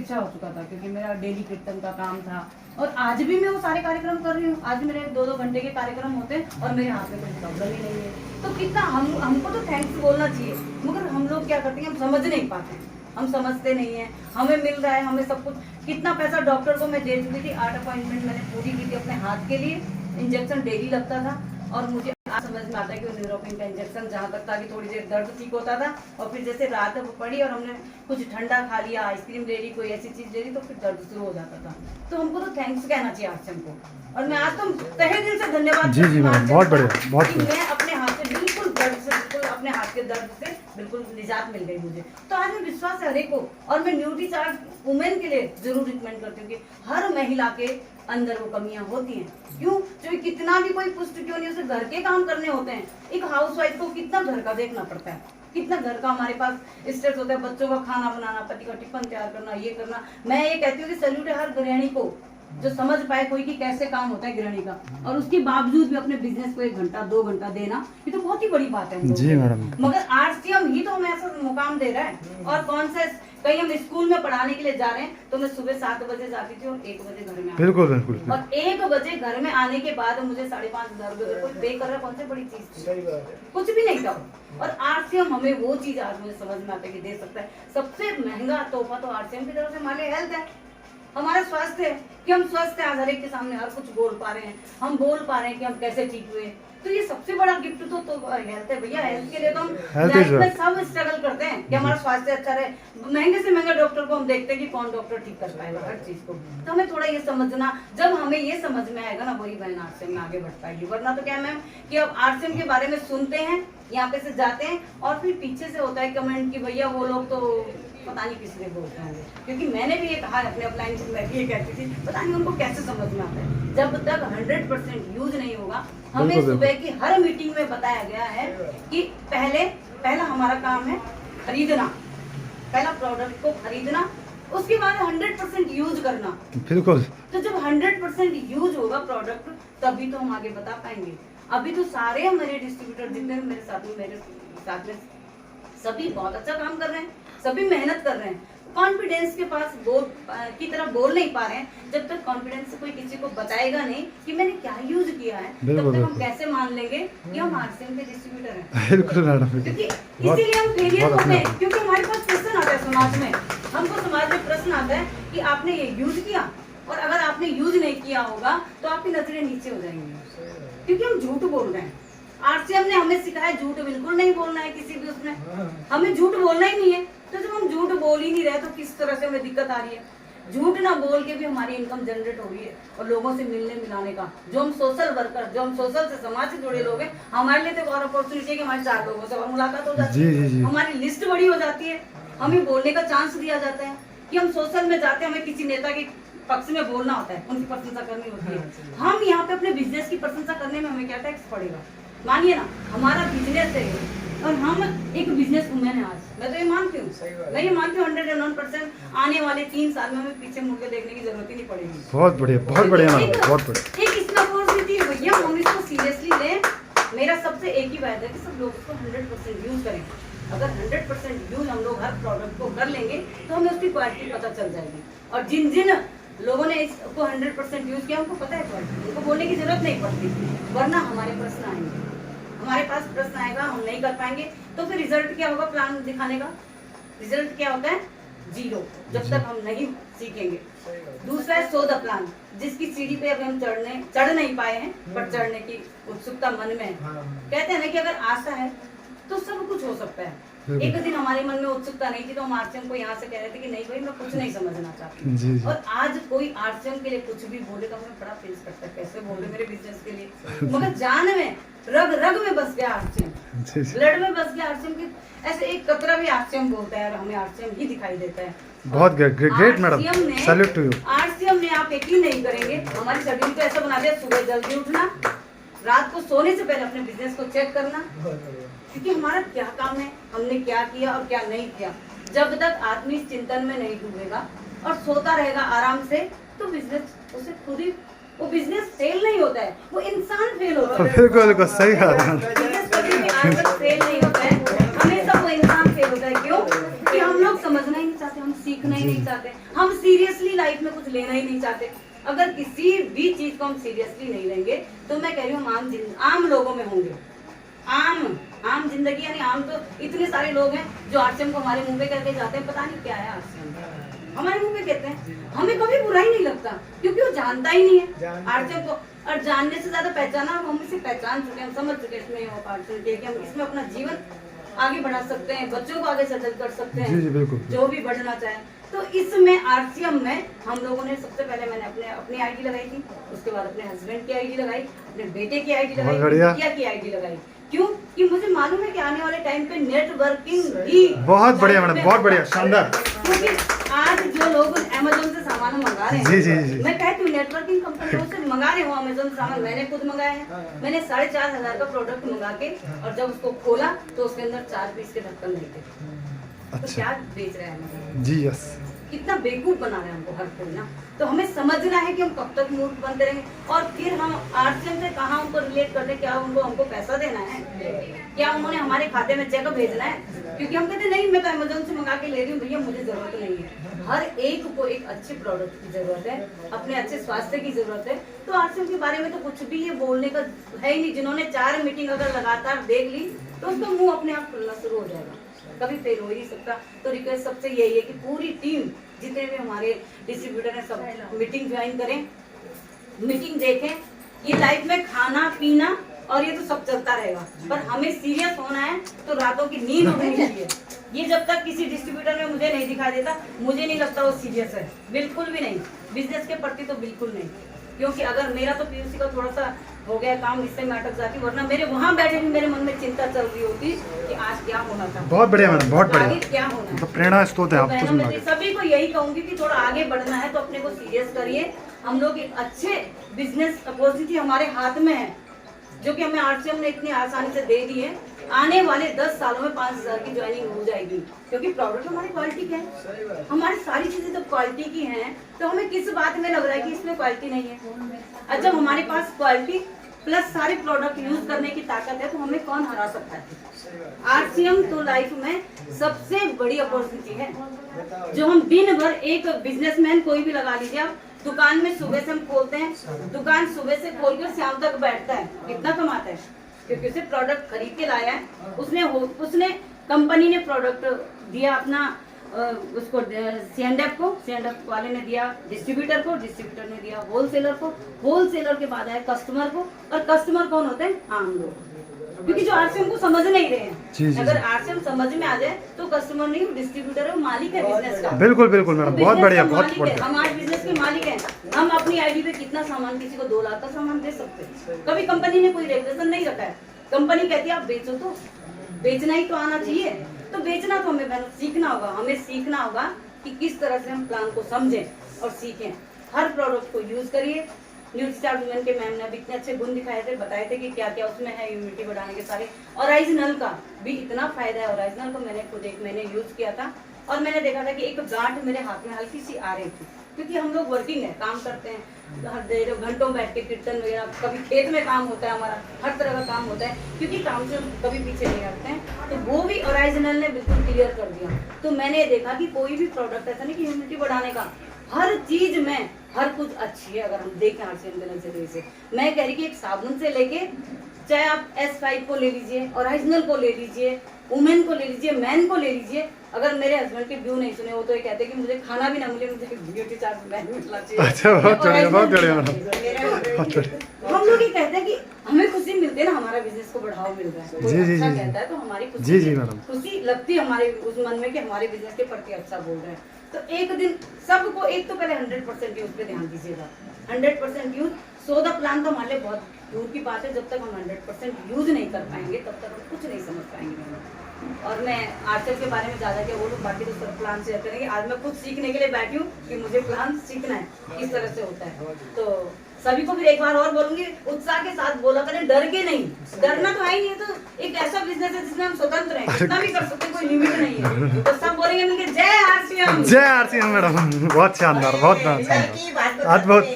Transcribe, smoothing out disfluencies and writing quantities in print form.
इच्छा हो चुका था, क्योंकि मेरा डेली कीर्तन का काम था और आज भी मैं वो सारे कार्यक्रम कर रही हूँ। आज मेरे 2-2 घंटे के कार्यक्रम होते हैं और मेरे हाथ में कोई प्रॉब्लम ही नहीं है। तो कितना हमको तो थैंक्स बोलना चाहिए, मगर हम लोग क्या करते हैं, हम समझ नहीं पाते हैं, हम समझते नहीं है। हमें मिल रहा है, हमें सब कुछ, कितना पैसा डॉक्टर को मैं दे चुकी थी। 8 अपॉइंटमेंट मैंने पूरी की थी अपने हाथ के लिए, इंजेक्शन डेली लगता था और मुझे आज समझ में आता है कि वो न्यूरोपिन का इंजेक्शन जहाँ तक था कि थोड़ी देर दर्द ठीक होता था और फिर जैसे रात वो पड़ी और हमने कुछ ठंडा खा लिया, आइसक्रीम ले ली, कोई ऐसी चीज ले ली, तो फिर दर्द शुरू हो जाता था। तो हमको तो थैंक्स कहना चाहिए आरसीएम को, और मैं आज तो तहे दिल से धन्यवाद। जी जी मैडम, बहुत बढ़िया, बहुत बढ़िया। मैं अपने हाथ से बिल्कुल दर्द से, बिल्कुल अपने हाथ के दर्द से बिल्कुल निजात मिल गई मुझे। तो आज मैं विश्वास है हर एक को, और मैं न्यूट्री चार्ज वुमेन के लिए जरूर रिकमेंड करती हूँ कि हर महिला के अंदर वो कमियां होती हैं। क्यों? जो कितना भी कोई पुष्ट क्यों नहीं, उसे घर के काम करने होते हैं। एक हाउसवाइफ को कितना घर का देखना पड़ता है, कितना घर का हमारे पास स्ट्रेस होता है, बच्चों का खाना बनाना, पति का टिफिन तैयार करना, ये करना। मैं ये कहती हूँ कि सैल्यूट है हर गृहिणी को जो समझ पाए कोई कि कैसे काम होता है गृहिणी का, और उसके बावजूद भी अपने बिजनेस को 1 घंटा 2 घंटा देना, ये तो बहुत ही बड़ी बात है। जी मैडम, मगर आरसीएम ही तो हमें ऐसा मुकाम दे रहा है। और कौन सा, कहीं हम स्कूल में पढ़ाने के लिए जा रहे हैं तो मैं सुबह 7 बजे जाती थी और 1 बजे घर में आती। बिल्कुल बिल्कुल। और 1 बजे घर में आने के बाद मुझे 5,500 रुपए कोई पे कर रहा है, कौन सी बड़ी चीज थी? कुछ भी नहीं था। और आरसीएम हमें वो चीज आज मुझे समझ में आता है कि दे सकता है। सबसे महंगा तोहफा तो आरसीएम की तरफ से हमारे हेल्थ है, हमारा स्वास्थ्य है, कि हम स्वस्थ हैं, आज हर एक के सामने हर कुछ बोल पा रहे हैं, हम बोल पा रहे हैं कि हम कैसे ठीक हुए। तो ये सबसे बड़ा गिफ्ट तो हेल्थ है भैया। हेल्थ के लिए तो हम लाइफ में सब स्ट्रगल करते हैं कि हमारा स्वास्थ्य अच्छा रहे। महंगे से महंगा डॉक्टर को हम देखते हैं कि कौन डॉक्टर ठीक कर पाएगा हर चीज को। तो हमें थोड़ा ये समझना, जब हमें ये समझ में आएगा ना, वही बहन आरसीएम में आगे बढ़ पाएगी। वरना तो क्या मैम कि अब आरसीएम के बारे में सुनते हैं, यहाँ पे से जाते हैं और फिर पीछे से होता है कमेंट कि भैया वो लोग तो पता नहीं किस लिए बोलते होंगे। क्योंकि मैंने भी ये कहा अपने अपलाइन में, मैं भी ये कहती थी, पता नहीं उनको कैसे समझ में आता है। जब तक 100% यूज नहीं होगा, हमें सुबह की हर मीटिंग में बताया गया है कि पहला हमारा काम है खरीदना, पहला प्रोडक्ट को खरीदना, उसके बाद 100% यूज करना। बिल्कुल। तो जब 100% यूज होगा प्रोडक्ट, तभी तो हम आगे बता पाएंगे। अभी तो सारे हमारे डिस्ट्रीब्यूटर जितने भी मेरे साथ में सभी बहुत अच्छा काम कर रहे हैं, सभी मेहनत कर रहे हैं। कॉन्फिडेंस के पास की तरह बोल नहीं पा रहे हैं। जब तक कॉन्फिडेंस से कोई किसी को बताएगा नहीं कि मैंने क्या यूज किया है, तब तक हम कैसे मान लेंगे कि हम आरसीएम के डिस्ट्रीब्यूटर हैं। बिल्कुल मैडम, क्योंकि इसीलिए हम फेलियर होते हैं, क्योंकि हमारे पास क्वेश्चन आता है समाज में। हमको समाज में प्रश्न आता है कि आपने ये यूज किया, और अगर आपने यूज नहीं किया होगा तो आपकी नजरें नीचे हो जाएंगी, क्योंकि हम झूठ बोल रहे हैं। आरसीएम ने हमें सिखाया झूठ बिल्कुल नहीं बोलना है किसी भी उसमें, हमें झूठ बोलना ही नहीं है। तो जब हम झूठ बोल ही नहीं रहे तो किस तरह से हमें दिक्कत आ रही है? झूठ ना बोल के भी हमारी इनकम जनरेट हो रही है, और लोगों से मिलने मिलाने का, जो हम सोशल वर्कर, जो हम सोशल से समाज से जुड़े लोग हैं, हमारे लिए तो और अपॉर्चुनिटी है कि हमारे 4 लोगों से और मुलाकात हो जाती है, हमारी लिस्ट बड़ी हो जाती है, हमें बोलने का चांस दिया जाता है कि हम सोशल में जाते हैं, हमें किसी नेता के पक्ष में बोलना होता है, उनकी प्रशंसा करनी होती है। हम यहाँ पे अपने बिजनेस की प्रशंसा करने में हमें क्या टैक्स पड़ेगा? मानिए ना, हमारा बिजनेस है और हम एक बिजनेस वुमेन है आज। मैं तो ये मानती हूँ, मैं ये मानती हूँ 101% आने वाले 3 साल में हमें पीछे मुड़ के देखने की जरूरत ही नहीं पड़ेगी। बहुत बढ़िया, बहुत बढ़िया मैडम, बहुत बढ़िया। एक इसमें अपॉर्चुनिटी है भैया, हम इसको सीरियसली लें। मेरा सबसे एक ही बात है कि सब लोग इसको 100% यूज करें। अगर 100% यूज हम लोग हर प्रोडक्ट को कर लेंगे तो हमें उसकी क्वालिटी पता चल जाएगी। और जिन जिन लोगों ने इसको 100% यूज किया, उनको पता है क्वालिटी, उनको बोलने की जरूरत नहीं पड़ती। वरना हमारे प्रश्न आएंगे, हमारे पास प्रश्न आएगा, हम नहीं कर पाएंगे, तो फिर रिजल्ट क्या होगा? प्लान दिखाने का रिजल्ट क्या होता है? 0, जब तक हम नहीं सीखेंगे। दूसरा है शो द प्लान, जिसकी सीढ़ी पे अभी हम चढ़ नहीं पाए हैं, पर चढ़ने की उत्सुकता मन में है। कहते हैं ना कि अगर आशा है तो सब कुछ हो सकता है। एक दिन हमारे मन में उत्सुकता नहीं थी तो हम आरसीएम को यहाँ से कह रहे थे कि नहीं भाई मैं कुछ नहीं समझना चाहती। और आज कोई आरसीएम के लिए कुछ भी बोले तो हमें बड़ा फेस करता है, कैसे बोले मेरे बिजनेस के लिए। मगर जान में, रग रग में बस गया आरसीएम, ब्लड में बस गया आरसीएम की। ऐसे एक कतरा भी आरसीएम बोलता है और हमें आरसीएम ही दिखाई देता है। बहुत great madam, salute to you. RCM ने, आप यकीन नहीं करेंगे, हमारी शेड्यूल को ऐसा बना दिया, सुबह जल्दी उठना, रात को सोने से पहले अपने बिजनेस को चेक करना, क्योंकि हमारा क्या काम है, हमने क्या किया और क्या नहीं किया। जब तक आदमी चिंतन में नहीं डूबेगा और सोता रहेगा आराम से, तो बिजनेस उसे खुद ही, वो बिजनेस फेल नहीं होता है, वो इंसान फेल होता है। बिल्कुल सही कहा। बिजनेस कभी भी आज तक फेल नहीं होता है, हमेशा वो इंसान फेल होता है। क्यों? कि हम लोग समझना ही नहीं चाहते, हम सीखना ही नहीं चाहते, हम सीरियसली लाइफ में कुछ लेना ही नहीं चाहते। अगर किसी भी चीज को हम सीरियसली नहीं लेंगे तो मैं कह रही हूँ आम लोगों में होंगे। आम जिंदगी यानी आम तो इतने सारे लोग हैं जो आरसीएम को हमारे मुंह पे करके जाते हैं, पता नहीं क्या है आरसीएम, हमारे मुंह पे कहते हैं, हमें कभी बुरा ही नहीं लगता क्योंकि वो जानता ही नहीं है आरसीएम को। और जानने से ज्यादा पहचाना, हम इसे पहचान चुके हैं, हम समझ चुके हैं इसमें अपॉर्चुनिटी कि हम इसमें अपना जीवन आगे बढ़ा सकते हैं, बच्चों को आगे सेटल कर सकते हैं। जी बिल्कुल, जो भी बढ़ना चाहे। तो इसमें आरसीएम में हम लोगों ने सबसे पहले मैंने अपनी आईडी लगाई थी, उसके बाद अपने हस्बैंड की आईडी लगाई, अपने बेटे की आईडी लगाई, बिटिया की आईडी लगाई। क्यों? कि मुझे मालूम है कि आने वाले टाइम पे नेटवर्किंग भी बहुत बढ़िया मैडम, बहुत बढ़िया, शानदार। क्योंकि आज जो लोग अमेज़न से सामान मंगा रहे हैं, जी। मैं कहती हूँ नेटवर्किंग कंपनियों से मंगा रहे हो अमेज़न से सामान, मैंने खुद मंगाया है। मैंने 4,500 का प्रोडक्ट मंगा के और जब उसको खोला तो उसके अंदर 4 पीस के ढक्कन नहीं थे। तो क्या बेच रहे हैं जी? यस, कितना बेवकूफ बना रहे हैं हमको हर कोई ना। तो हमें समझना है कि हम कब तक मूर्ख बनते रहेंगे और फिर हम आरसीएम से कहाँ उनको रिलेट करते हैं, क्या उनको हमको पैसा देना है, क्या उन्होंने हमारे खाते में चेक भेजना है? क्योंकि हम कहते नहीं मैं तो अमेज़न से मंगा के ले रही हूँ भैया, मुझे जरूरत नहीं है। हर एक को एक अच्छे प्रोडक्ट की जरूरत है, अपने अच्छे स्वास्थ्य की जरूरत है। तो आरसीएम के बारे में तो कुछ भी ये बोलने का है ही नहीं। जिन्होंने 4 मीटिंग अगर लगातार देख ली तो उसका मुंह अपने आप खुलना शुरू हो जाएगा, कभी फेल हो ही नहीं सकता। तो रिक्वेस्ट सबसे यही है कि पूरी टीम जितने भी हमारे डिस्ट्रीब्यूटर हैं सब मीटिंग ज्वाइन करें, मीटिंग देखें। ये लाइफ में खाना पीना और ये तो सब चलता रहेगा, पर हमें सीरियस होना है तो रातों की नींद उड़नी चाहिए। ये जब तक किसी डिस्ट्रीब्यूटर में मुझे नहीं दिखाई देता, मुझे नहीं लगता वो सीरियस है, बिल्कुल भी नहीं। बिजनेस के प्रति तो बिल्कुल नहीं, क्योंकि अगर मेरा तो पीयूसी का थोड़ा सा हो गया काम, इससे मैं अटक जाती, वरना मेरे वहाँ बैठे भी मेरे मन में चिंता चल रही होती कि आज क्या होना था। बहुत बढ़िया मैडम, बहुत बढ़िया, आगे क्या होना है, तो प्रेरणा स्रोत है आप। तो मैं सभी को यही कहूंगी कि थोड़ा आगे बढ़ना है तो अपने को सीरियस करिए। हम लोग एक अच्छे बिजनेस अपॉर्चुनिटी हमारे हाथ में है, जो कि हमें आरसीएम ने इतनी आसानी से दे दी है। आने वाले 10 सालों में 5,000 की ज्वाइनिंग हो जाएगी, क्योंकि प्रोडक्ट हमारी क्वालिटी के हैं, हमारी सारी चीजें तो क्वालिटी की हैं। तो हमें किस बात में लग रहा है कि इसमें क्वालिटी नहीं है? और जब हमारे पास क्वालिटी प्लस सारे प्रोडक्ट यूज करने की ताकत है तो हमें कौन हरा सकता है? आरसीएम तो लाइफ में सबसे बड़ी अपॉर्चुनिटी है, जो हम दिन भर एक बिजनेसमैन कोई भी लगा लीजिए आप, दुकान में सुबह से हम खोलते हैं, दुकान सुबह से खोलकर शाम तक बैठता है, कितना कमाता है? क्योंकि उसे प्रोडक्ट खरीद के लाया है, उसने कंपनी ने प्रोडक्ट दिया अपना उसको सीएनडेफ वाले ने दिया डिस्ट्रीब्यूटर को, डिस्ट्रीब्यूटर ने दिया होलसेलर को, होलसेलर के बाद आया कस्टमर को, और कस्टमर कौन होते हैं? आम लोग। क्योंकि जो आरसीएम को समझ नहीं रहे हैं, अगर आरसीएम समझ में आ जाए तो कस्टमर नहीं, डिस्ट्रीब्यूटर है, मालिक है बिजनेस का। बिल्कुल बिल्कुल मैडम, बहुत बढ़िया, बहुत बढ़िया। हम आज बिजनेस के मालिक हैं, हम अपनी आईडी पे कितना सामान, किसी को 2 लाख का सामान दे सकते हैं। कभी कंपनी ने कोई रेगुलेशन नहीं रखा है, कंपनी कहती है आप बेचो, तो बेचना ही तो आना चाहिए। तो बेचना तो हमें सीखना होगा, हमें सीखना होगा कि किस तरह से हम प्लान को समझें और सीखें। हर प्रोडक्ट को यूज करिए। न्यूज स्टार वुमेन के मैम ने अभी इतने अच्छे गुण दिखाए थे, बताए थे कि क्या क्या उसमें है, इम्यूनिटी बढ़ाने के सारे। ओरिजिनल का भी इतना फायदा है, ओरिजिनल को मैंने खुद 1 महीने यूज किया था और मैंने देखा था कि एक गांठ मेरे हाथ में हल्की सी आ रही थी, क्योंकि हम लोग वर्किंग है, काम करते हैं, हर देर घंटों बैठ के कीर्तन वगैरह, कभी खेत में काम होता है हमारा, हर तरह का काम होता है, क्योंकि काम से हम कभी पीछे नहीं हटते हैं। तो वो भी ओरिजिनल ने बिल्कुल क्लियर कर दिया। तो मैंने देखा कि कोई भी प्रोडक्ट ऐसा नहीं कि इम्यूनिटी बढ़ाने का, हर चीज में हर कुछ अच्छी है। अगर हम देखें आरसीएम के नजरिए से, मैं कह रही कि एक साबुन से लेके चाहे आप S5 को ले लीजिए, ओरिजिनल को ले लीजिए, वुमेन को ले लीजिए, मैन को ले लीजिए। अगर मेरे हस्बैंड के व्यू नहीं सुने, वो तो ये कहते हैं कि मुझे खाना भी ना मिले, मुझे ब्यूटी चार्ज मैन मिलना चाहिए। अच्छा, बहुत बढ़िया, बहुत बढ़िया मैडम। हम लोग ये कहते हैं कि हमें खुशी मिलती है ना, हमारा बिजनेस को बढ़ावा मिल रहा है, कोई अच्छा कहता है तो हमारी खुशी लगती है हमारे उस मन में कि हमारे बिजनेस के प्रति अच्छा बोल रहे हैं। तो एक दिन सबको, एक तो पहले 100% यूज पे ध्यान दीजिएगा, 100% यूज। सो द प्लान तो हमारे लिए बहुत दूर की बात है। जब तक हम 100% यूज नहीं कर पाएंगे तब तक हम कुछ नहीं समझ पाएंगे। और मैं आरसीएम के बारे में ज्यादा क्या बोलूं, बाकी तो सब प्लान शेयर करेंगे। आज मैं खुद सीखने के लिए बैठी हूँ कि मुझे प्लान सीखना है, किस तरह से होता है। तो सभी को फिर एक बार और बोलूंगी, उत्साह के साथ बोला करें, डर के नहीं। डरना तो है ही नहीं, तो एक ऐसा बिजनेस है जिसमें हम स्वतंत्र हैं, कितना भी कर सकते, कोई लिमिट नहीं है। तो सब बोलेंगे मिलके जय आरसीएम, जय आरसीएम मैडम। बहुत शानदार, बहुत शानदार, अद्भुत।